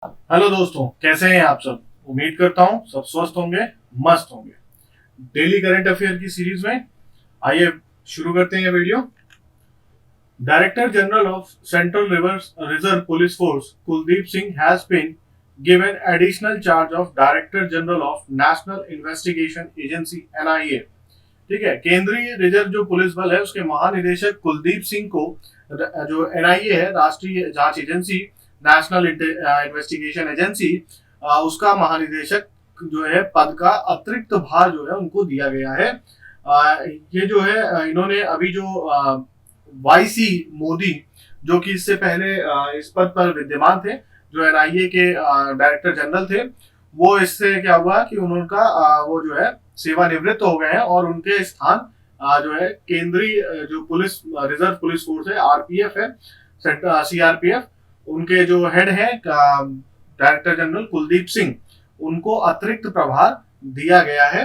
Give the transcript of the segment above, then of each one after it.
Hello दोस्तों, कैसे हैं आप सब। उम्मीद करता हूं सब स्वस्थ होंगे, मस्त होंगे। डेली करंट अफेयर की सीरीज में आइए शुरू करते हैं ये video. Director general of central reserve police force Kuldeep Singh has been given additional charge of director general of national investigation agency NIA. ठीक है, केंद्रीय रिजर्व जो पुलिस बल है उसके महानिदेशक कुलदीप सिंह को जो एनआईए है, राष्ट्रीय जांच एजेंसी, नेशनल इन्वेस्टिगेशन एजेंसी, उसका महानिदेशक जो है पद का अतिरिक्त भार जो है उनको दिया गया है। ये जो है इन्होंने अभी जो वाईसी मोदी, जो कि इससे पहले इस पद पर विद्यमान थे, जो एनआईए के डायरेक्टर जनरल थे, वो इससे क्या हुआ कि उनका वो जो है सेवानिवृत्त हो गए हैं और उनके स्थान जो है केंद्रीय जो पुलिस रिजर्व पुलिस फोर्स है, आरपीएफ है, सीआरपीएफ, उनके जो हेड है डायरेक्टर जनरल कुलदीप सिंह, उनको अतिरिक्त प्रभार दिया गया है।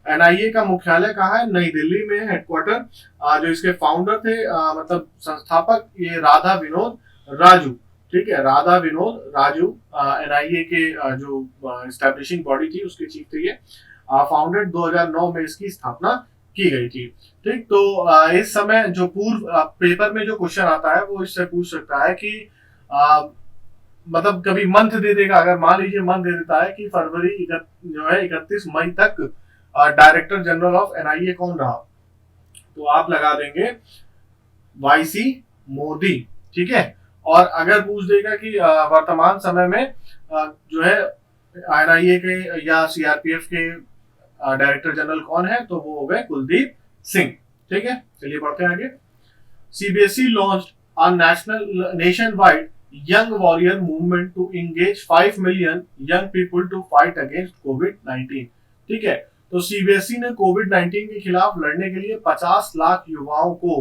एनआईए का मुख्यालय कहाँ है? नई दिल्ली में हेडक्वार्टर। जो इसके फाउंडर थे, मतलब संस्थापक, ये राधा विनोद राजू। ठीक है, राधा विनोद राजू एनआईए के जो एस्टैब्लिशिंग बॉडी थी उसके चीफ थे। ये फाउंडेड 2009 में इसकी स्थापना की गई थी। ठीक, तो इस समय जो पूर्व पेपर में जो क्वेश्चन आता है वो इससे पूछ सकता है कि मतलब कभी मंथ दे देगा, अगर मान लीजिए मंथ दे देता है कि फरवरी जो है 31 मई तक डायरेक्टर जनरल ऑफ एनआईए कौन रहा, तो आप लगा देंगे वाईसी मोदी। ठीक है, और अगर पूछ देगा कि वर्तमान समय में जो है एनआईए के या सीआरपीएफ के डायरेक्टर जनरल कौन है, तो वो हो गए कुलदीप सिंह। ठीक है, चलिए बढ़ते हैं आगे। CBSE launched a nation wide young warrior movement to engage 5 million young people to fight against COVID-19। ठीक है, तो सीबीएसई ने कोविड-19 के खिलाफ लड़ने के लिए 50 लाख युवाओं को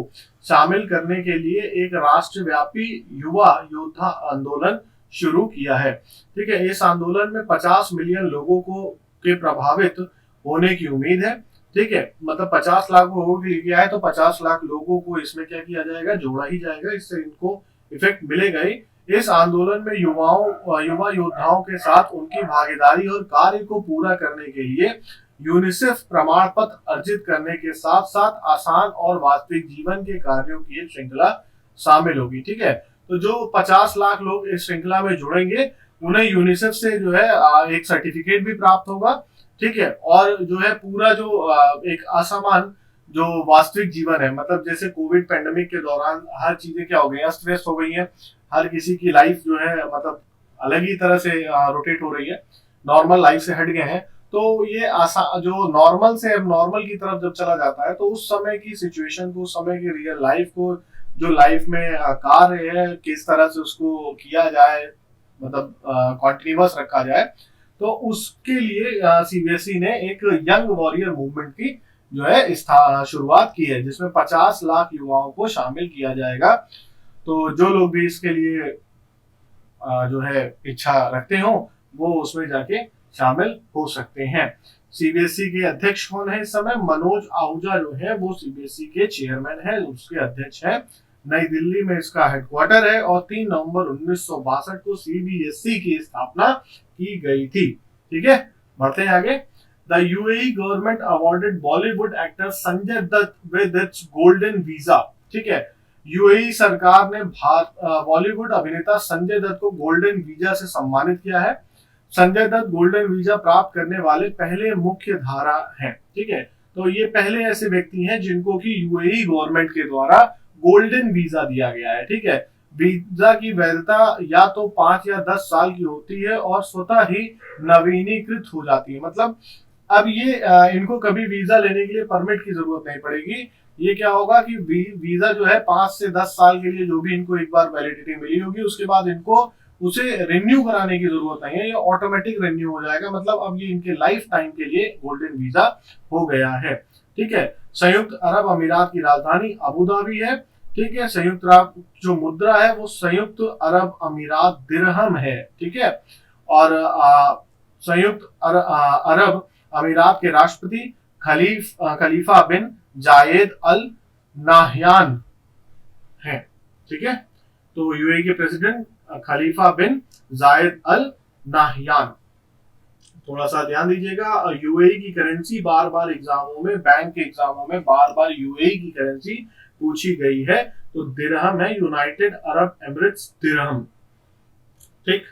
शामिल करने के लिए एक राष्ट्रव्यापी युवा योद्धा आंदोलन शुरू किया है। ठीक है, इस आंदोलन में 50 मिलियन लोगों को के प्रभावित होने की उम्मीद है। ठीक है, मतलब 50 लाख लोगों के लिए किया है, तो 50 लाख लोगों को इसमें क्या किया जाएगा, जोड़ा ही जाएगा, इससे इनको इफेक्ट मिलेगा ही। इस आंदोलन में युवा योद्धाओं के साथ उनकी भागीदारी और कार्य को पूरा करने के लिए यूनिसेफ प्रमाण पत्र अर्जित करने के साथ साथ आसान और वास्तविक जीवन के कार्यों की एक श्रृंखला शामिल होगी। ठीक है, तो जो 50 लाख लोग इस श्रृंखला में जुड़ेंगे उन्हें यूनिसेफ से जो है एक सर्टिफिकेट भी प्राप्त होगा। ठीक है, और जो है पूरा जो एक असमान जो वास्तविक जीवन है, मतलब जैसे कोविड पेंडेमिक के दौरान हर चीजें क्या हो गई, अस्त व्यस्त हो गई है, हर किसी की लाइफ जो है मतलब अलग ही तरह से रोटेट हो रही है, नॉर्मल लाइफ से हट गए हैं। तो ये जो नॉर्मल से अब नॉर्मल की तरफ जब चला जाता है, तो उस समय की सिचुएशन को, उस समय की रियल लाइफ को, जो लाइफ में कार्य है किस तरह से उसको किया जाए, मतलब कॉन्टिन्यूअस रखा जाए, तो उसके लिए सीबीएसई ने एक यंग वॉरियर मूवमेंट की जो है शुरुआत की है, जिसमें 50 लाख युवाओं को शामिल किया जाएगा। तो जो लोग भी इसके लिए जो है इच्छा रखते हो वो उसमें जाके शामिल हो सकते हैं। सीबीएसई के अध्यक्ष कौन है इस समय? मनोज आहूजा जो है वो सीबीएसई के चेयरमैन है, उसके अध्यक्ष है। नई दिल्ली में इसका हेडक्वार्टर है और 3 नवंबर 1962 को सीबीएसई की स्थापना की गई थी। ठीक है, बढ़ते हैं आगे। The UAE government awarded Bollywood actor Sanjay Dutt with its golden visa. ठीक है, यूएई सरकार ने बॉलीवुड अभिनेता संजय दत्त को गोल्डन वीजा से सम्मानित किया है। संजय दत्त गोल्डन वीजा प्राप्त करने वाले पहले मुख्य धारा हैं। ठीक है, तो ये पहले ऐसे व्यक्ति हैं जिनको कि यूएई गवर्नमेंट के द्वारा गोल्डन वीजा दिया गया है। ठीक है, वीजा की वैधता या तो 5 या 10 साल की होती है और स्वतः ही नवीनीकृत हो जाती है। मतलब अब ये इनको कभी वीजा लेने के लिए परमिट की जरूरत नहीं पड़ेगी। ये क्या होगा कि वीजा जो है 5 से 10 साल के लिए जो भी इनको एक बार वैलिडिटी मिली होगी, उसके बाद इनको उसे रिन्यू कराने की जरूरत नहीं है, ये ऑटोमेटिक रिन्यू हो जाएगा। मतलब अब ये इनके लाइफ टाइम के लिए गोल्डन वीजा हो गया है। ठीक है, संयुक्त अरब अमीरात की राजधानी अबू धाबी है। ठीक है, संयुक्त अरब जो मुद्रा है वो संयुक्त अरब अमीरात दिरहम है। ठीक है, और संयुक्त अरब अमीरात के राष्ट्रपति खलीफा बिन जायद अल नाहयान है। ठीक है, तो यूएई के प्रेसिडेंट खलीफा बिन जायद अल नाहयान। थोड़ा सा ध्यान दीजिएगा, यूएई की करेंसी बार बार एग्जामों में, बैंक के एग्जामों में बार बार यूएई की करेंसी पूछी गई है, तो दिरहम है, यूनाइटेड अरब एमिरेट्स दिरहम। ठीक,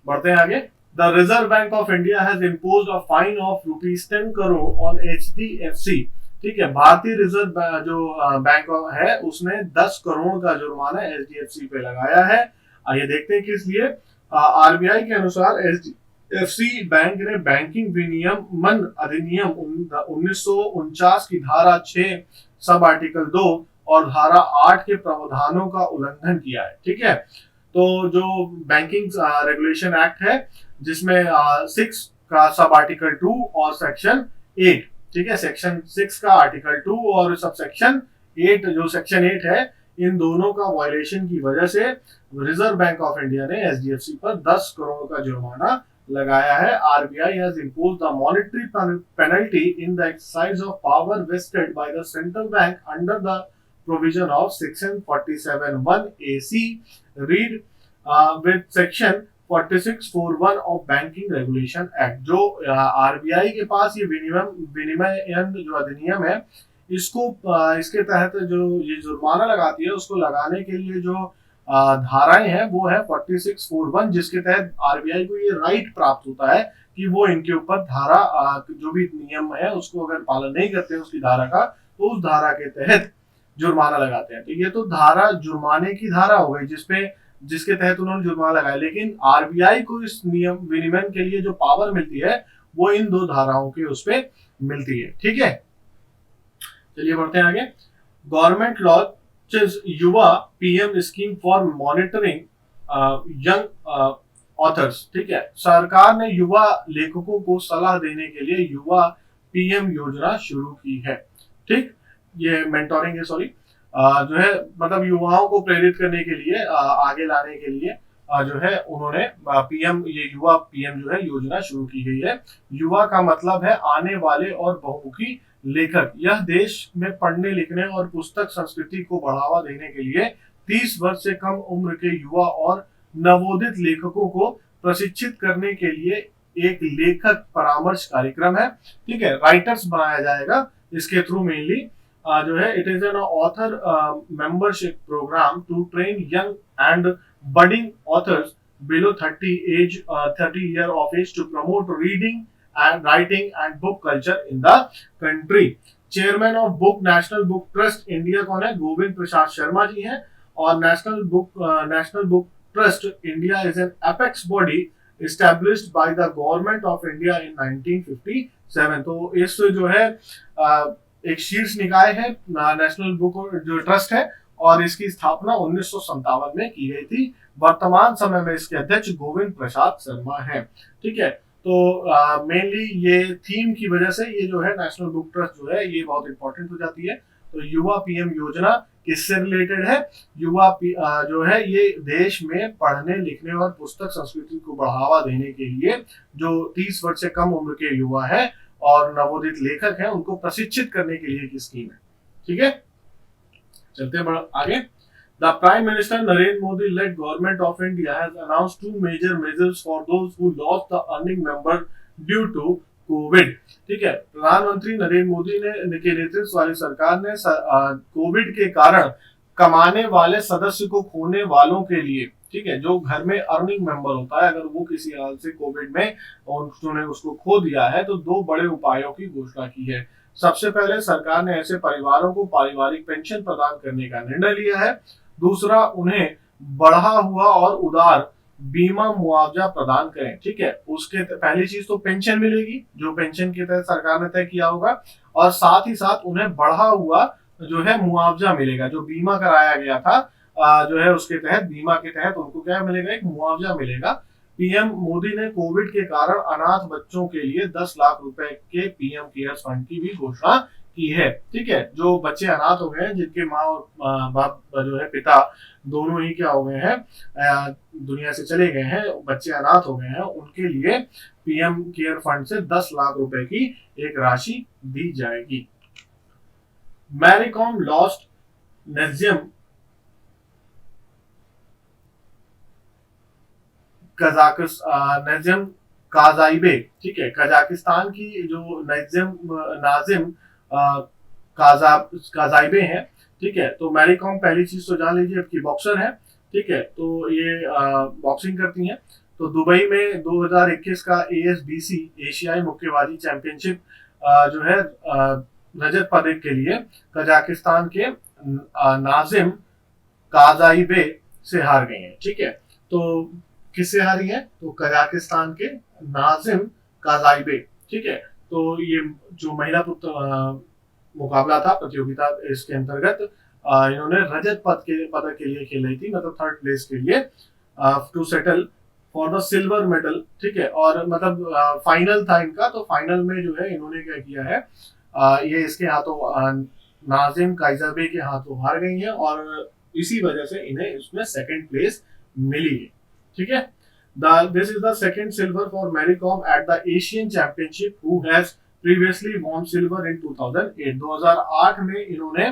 बढ़ते हैं आगे। The reserve Bank of India has imposed a fine of ₹10 crore on HDFC. ठीक है, भारतीय रिजर्व जो बैंक है उसने 10 करोड़ का जुर्माना एचडीएफसी पे लगाया है। आइए देखते हैं किस लिए। आरबीआई के अनुसार एचडीएफसी बैंक ने बैंकिंग विनियमन अधिनियम 1949 की धारा 6 सब आर्टिकल 2 और धारा 8 के प्रावधानों का उल्लंघन किया है। ठीक है, तो जो बैंकिंग रेगुलेशन एक्ट है जिसमें 6 का सब आर्टिकल 2 और सेक्शन 8, ठीक है, सेक्शन 6 का आर्टिकल 2 और सब सेक्शन 8, जो सेक्शन 8 है, इन दोनों का वायलेशन की वजह से रिजर्व बैंक ऑफ इंडिया ने एचडीएफसी पर 10 करोड़ का जुर्माना लगाया है। RBI has imposed the monetary penalty in the exercise of power vested by the central bank under the provision of section 47(1) AC read with section 46(4)(1) of banking regulation act. जो RBI के पास ये विनिमयन जो अधिनियम है, इसको इसके तहत जो ये जुर्माना लगाती है, उसको लगाने के लिए जो धाराएं हैं वो है 46(4)(1), जिसके तहत आरबीआई को ये राइट प्राप्त होता है कि वो इनके ऊपर धारा जो भी नियम है उसको अगर पालन नहीं करते हैं उसकी धारा का, तो उस धारा के तहत जुर्माना लगाते हैं। तो ये तो धारा जुर्माने की धारा हो गई जिसके तहत उन्होंने जुर्माना लगाया, लेकिन आरबीआई को इस नियम विनिमय के लिए जो पावर मिलती है वो इन दो धाराओं के उस पे मिलती है। ठीक है, चलिए बढ़ते हैं आगे। गवर्नमेंट लॉन्चेस युवा PM scheme for monitoring young authors. ठीक है, सरकार ने युवा लेखकों को सलाह देने के लिए युवा पीएम योजना शुरू की है। ठीक, ये मेंटोरिंग है, सॉरी, जो है मतलब युवाओं को प्रेरित करने के लिए, आगे लाने के लिए जो है उन्होंने पीएम, ये युवा पीएम जो है योजना शुरू की गई है। युवा का मतलब है आने वाले और बहुमुखी लेखक। यह देश में पढ़ने लिखने और पुस्तक संस्कृति को बढ़ावा देने के लिए 30 वर्ष से कम उम्र के युवा और नवोदित लेखकों को प्रशिक्षित करने के लिए एक लेखक परामर्श कार्यक्रम है। ठीक है, राइटर्स बनाया जाएगा इसके थ्रू मेनली जो है। It is an author membership program to train young and budding authors below 30 year of age to promote reading and writing and book culture in the country। Chairman of book national book trust India कौन है? गोविंद प्रसाद शर्मा जी हैं। और national book trust India is an apex body established by the government of India in 1957। तो इस जो है एक शीर्ष निकाय है, नेशनल बुक जो ट्रस्ट है, और इसकी स्थापना 1957 में की गई थी। वर्तमान समय में इसके अध्यक्ष गोविंद प्रसाद शर्मा हैं। ठीक है, तो मेनली ये थीम की वजह से ये जो है नेशनल बुक ट्रस्ट जो है ये बहुत इंपॉर्टेंट हो जाती है। तो युवा पीएम योजना किससे रिलेटेड है? युवा जो है ये देश में पढ़ने लिखने और पुस्तक संस्कृति को बढ़ावा देने के लिए जो 30 वर्ष से कम उम्र के युवा है और नवोदित लेखक हैं उनको प्रशिक्षित करने के लिए की स्कीम है। ठीक है, चलते हैं आगे। The prime minister Narendra Modi led government of India has announced 2 major measures for those who lost the earning member due to covid. ठीक है, प्रधानमंत्री नरेंद्र मोदी ने के नेतृत्व वाली सरकार ने कोविड के कारण कमाने वाले सदस्य को खोने वालों के लिए, ठीक है, जो घर में अर्निंग मेंबर होता है, अगर वो किसी हाल से कोविड में उन्होंने उसको खो दिया है, तो 2 बड़े उपायों की घोषणा की है। सबसे पहले सरकार ने ऐसे परिवारों को पारिवारिक पेंशन प्रदान करने का निर्णय लिया है। दूसरा, उन्हें बढ़ा हुआ और उदार बीमा मुआवजा प्रदान करें। ठीक है, उसके पहली चीज तो पेंशन मिलेगी जो पेंशन के तहत सरकार ने तय किया होगा, और साथ ही साथ उन्हें बढ़ा हुआ जो है मुआवजा मिलेगा। जो बीमा कराया गया था जो है उसके तहत, बीमा के तहत उनको क्या मिलेगा? एक मुआवजा मिलेगा। पीएम मोदी ने कोविड के कारण अनाथ बच्चों के लिए 10 लाख रुपए के पीएम केयर्स फंड की भी घोषणा की है। ठीक है, जो बच्चे अनाथ हो गए हैं, जिनके माँ और बाप जो है पिता दोनों ही क्या हो गए हैं, दुनिया से चले गए हैं, बच्चे अनाथ हो गए हैं, उनके लिए पीएम केयर फंड से 10 लाख रुपए की एक राशि दी जाएगी। मैरीकॉम लॉस्ट नेक्सियम नजम काजाइबे, ठीक है, कजाकिस्तान की जो नाजिम काजाइबे हैं, ठीक है। तो मैरी कॉम पहली चीज तो जान लीजिए आपकी बॉक्सर है, ठीक है। तो ये बॉक्सिंग करती हैं। तो दुबई में 2021 का ASBC एशियाई मुक्केबाजी चैंपियनशिप जो है रजत पदक के लिए कजाकिस्तान के नाजिम काजाइबे से हार गई हैं, ठीक है। तो किससे हारी है? तो कजाकिस्तान के नाजिम काजाइबे, ठीक है। तो ये जो महिला मुकाबला था, प्रतियोगिता, इसके अंतर्गत इन्होंने रजत पदक के लिए खेल रही थी, मतलब थर्ड प्लेस के लिए, to settle for the silver medal, ठीक है। और मतलब फाइनल था इनका, तो फाइनल में जो है इन्होंने क्या किया है, ये इसके हाथों नाजिम काइजाबे के हाथों हार गई हैं और इसी वजह से इन्हें इसमें सेकंड प्लेस मिली है, ठीक है। This is the second silver for Mary Kom at the Asian Championship, who has previously won silver in 2008. 2008 में इन्होंने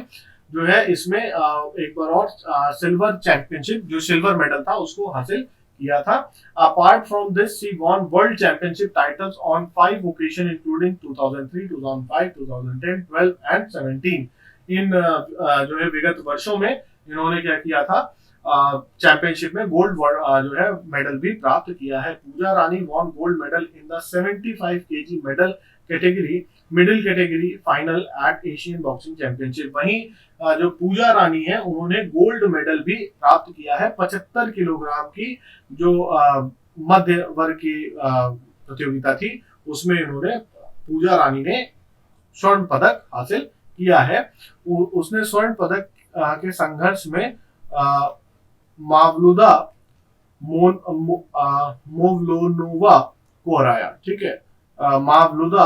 जो है इसमें एक बार और सिल्वर चैंपियनशिप, जो सिल्वर मेडल था, उसको हासिल किया था। Apart from this, she won world championship titles on 5 occasions, including 2003, 2005, 2010, 12 and 17. इन जो है विगत वर्षों में इन्होंने क्या किया था, चैंपियनशिप में गोल्ड जो है मेडल भी प्राप्त किया है। Pooja Rani won gold medal in the 75 kg medal category, middle category final at Asian boxing championship. वहीं जो पूजा रानी है, उन्होंने गोल्ड मेडल भी प्राप्त किया है 75 किलोग्राम की जो मध्य वर्ग की प्रतियोगिता थी, उसमें इन्होंने, पूजा रानी ने स्वर्ण पदक हासिल किया है। उसने स्वर्ण पदक के संघर्ष में मावलुदा मोवलोनोवा को हराया, ठीक है। मावलुदा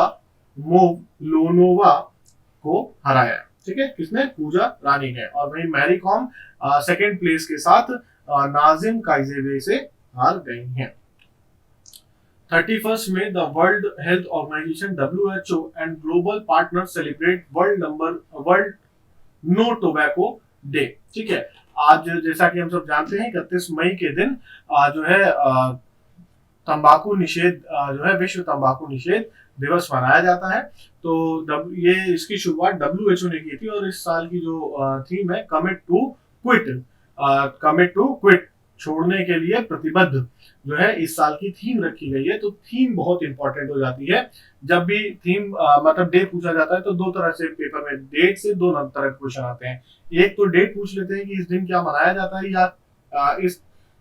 मोवलोनोवा को हराया, ठीक है, किसने? पूजा रानी ने। और वही मैरी कॉम सेकंड प्लेस के साथ नाजिम काइजेबे से हार गई हैं। 31st में the world health organisation WHO and global partner celebrate world no tobacco day, ठीक है। आज जैसा कि हम सब जानते हैं 31 मई के दिन जो है तंबाकू निषेध जो है विश्व तंबाकू निषेध दिवस मनाया जाता है। तो ये इसकी शुरुआत WHO ने की थी और इस साल की जो थीम है कमिट टू क्विट, छोड़ने के लिए प्रतिबद्ध, जो है इस साल की थीम रखी गई है। तो थीम बहुत इंपॉर्टेंट हो जाती है। जब भी थीम मतलब डेट पूछा जाता है तो दो तरह से पेपर में डेट से दो तरह के क्वेश्चन आते हैं। एक तो डेट पूछ लेते हैं कि इस दिन क्या मनाया जाता है, या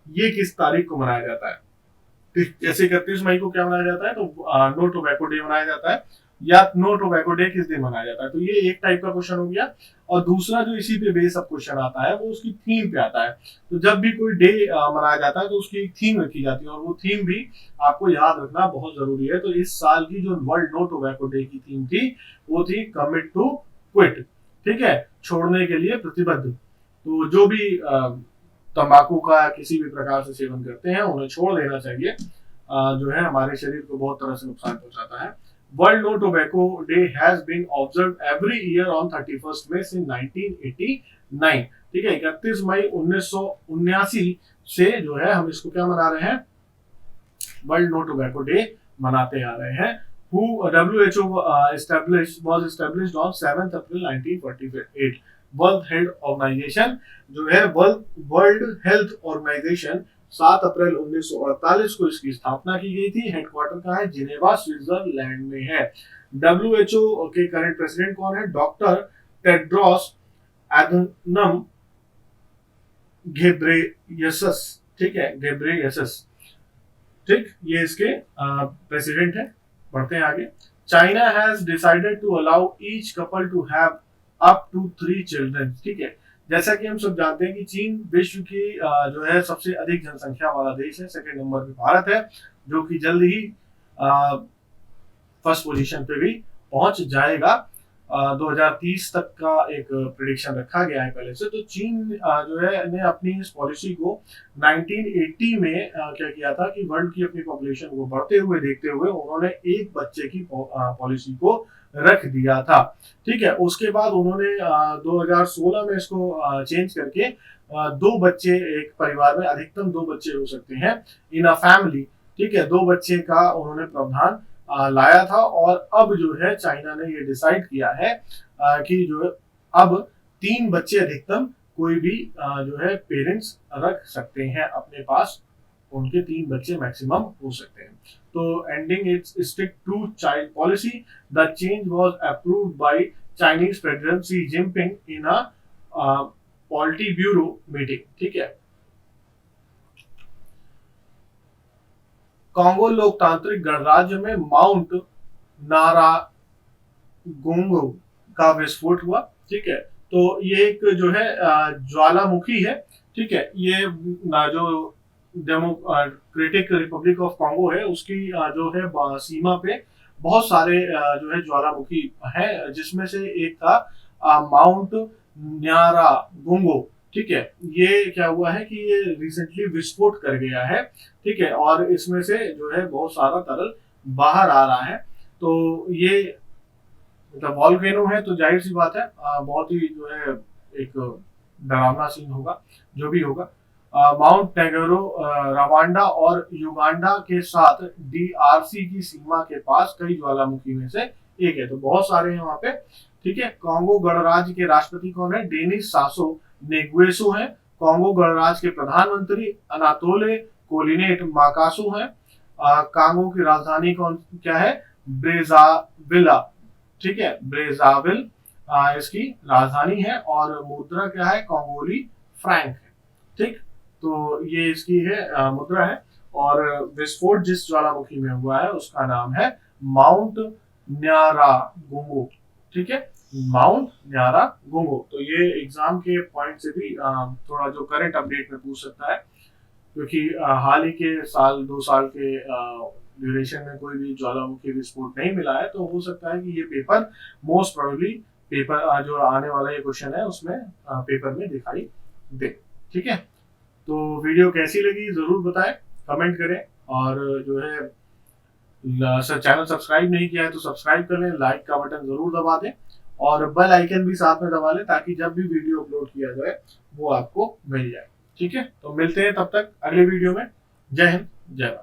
ये किस तारीख को मनाया जाता है। जैसे 31 मई को क्या मनाया जाता है, तो नो टोबैको डे मनाया जाता है, या नो टोबैको डे किस दिन मनाया जाता है। तो ये एक टाइप का क्वेश्चन हो गया। और दूसरा जो इसी पे बेस अब क्वेश्चन आता है वो उसकी थीम पे आता है। तो जब भी कोई डे मनाया जाता है तो उसकी एक थीम रखी जाती है और वो थीम भी आपको याद रखना बहुत जरूरी है। तो इस साल की जो वर्ल्ड नो टोबैको डे की थीम थी वो थी कमिट टू क्विट, ठीक है, छोड़ने के लिए प्रतिबद्ध। तो जो भी तंबाकू का किसी भी प्रकार से सेवन करते हैं उन्हें छोड़ देना चाहिए, जो है हमारे शरीर को बहुत तरह से नुकसान पहुंचाता है। World No Tobacco Day has been observed every year on 31st May since 1989, ठीक है। 31 मई 1979 से जो है हम इसको क्या मना रहे हैं, वर्ल्ड नो टोबैको डे मनाते आ रहे हैं। Who WHO was established on 7th April 1948। World health organisation जो है, वर्ल्ड हेल्थ ऑर्गेनाइजेशन 7 अप्रैल 1948 को इसकी स्थापना की गई थी। हेडक्वार्टर कहाँ है? जिनेवा, स्विट्जरलैंड में है। WHO के करंट प्रेसिडेंट कौन है? डॉक्टर टेड्रोस एडनम घेब्रेयेसस, ठीक है, घेब्रेयेसस, ठीक, ये इसके प्रेसिडेंट है। बढ़ते हैं आगे। China has decided to allow each couple to have up to 3 children, ठीक है। जैसा कि हम सब जानते हैं कि चीन विश्व की जो है सबसे अधिक जनसंख्या वाला देश है। सेकंड नंबर पे भारत है, जो कि जल्द ही फर्स्ट पोजीशन पे भी पहुंच जाएगा। 2030 तक का एक प्रेडिक्शन रखा गया है पहले से। तो चीन जो है ने अपनी इस पॉलिसी को 1980 में क्या किया था कि वर्ल्ड की अपनी पॉपुलेशन को बढ़ते हुए देखते हुए उन्होंने एक बच्चे की पॉलिसी को रख दिया था, ठीक है। उसके बाद उन्होंने 2016 में इसको चेंज करके दो बच्चे एक परिवार में अधिकतम 2 बच्चे हो सकते हैं इन अ फैमिली, ठीक है। 2 बच्चे का उन्होंने प्रावधान लाया था और अब जो है चाइना ने ये डिसाइड किया है कि जो है अब 3 बच्चे अधिकतम कोई भी जो है पेरेंट्स रख सकते हैं अपने पास, उनके 3 बच्चे मैक्सिमम हो सकते हैं। तो ending its strict two child policy, the change was approved by Chinese president Xi Jinping in a politburo meeting, ठीक है। कांगो लोकतांत्रिक गणराज्य में माउंट नारागोंगो का विस्फोट हुआ, ठीक है। तो ये एक जो है ज्वालामुखी है, ठीक है। ये जो डेमोक्रेटिक रिपब्लिक ऑफ कांगो है उसकी जो है सीमा पे बहुत सारे जो है ज्वालामुखी हैं, जिसमें से एक था माउंट न्यारागोंगो, ठीक है। ये क्या हुआ है कि ये रिसेंटली विस्फोट कर गया है, ठीक है, और इसमें से जो है बहुत सारा तरल बाहर आ रहा है। तो ये मतलब वॉल्केनो है तो जाहिर सी बात है बहुत ही जो है एक डरावना सीन होगा जो भी होगा। माउंट टेगोरो रवांडा और युगांडा के साथ डीआरसी की सीमा के पास कई ज्वालामुखी में से एक है, तो बहुत सारे हैं वहां पे, ठीक है। कांगो गणराज्य के राष्ट्रपति कौन है? डेनिस सासो नेगुएसो हैं। कांगो गणराज्य के प्रधानमंत्री अनातोले कोलिनेट माकासो हैं। कांगो की राजधानी कौन क्या है? ब्रेजाविला, ठीक है, ब्रेजाविल इसकी राजधानी है और मुद्रा क्या है? कांगोली फ्रैंक है, ठीक। तो ये इसकी है मुद्रा है और विस्फोट जिस ज्वालामुखी में हुआ है उसका नाम है माउंट न्यारागोंगो, ठीक है, माउंट न्यारागोंगो। तो ये एग्जाम के पॉइंट से भी थोड़ा जो करंट अपडेट में पूछ सकता है, क्योंकि हाल ही के साल 2 साल के ड्यूरेशन में कोई भी ज्वालामुखी विस्फोट नहीं मिला है, तो हो सकता है कि ये पेपर मोस्ट प्रोबेबली पेपर जो आने वाला ये क्वेश्चन है उसमें पेपर में दिखाई दे, ठीक है। तो वीडियो कैसी लगी जरूर बताएं, कमेंट करें और जो है चैनल सब्सक्राइब नहीं किया है तो सब्सक्राइब कर लें, लाइक का बटन जरूर दबा दें और बेल आइकन भी साथ में दबा लें ताकि जब भी वीडियो अपलोड किया जाए वो आपको मिल जाए, ठीक है। तो मिलते हैं तब तक अगले वीडियो में। जय हिंद, जय भारत।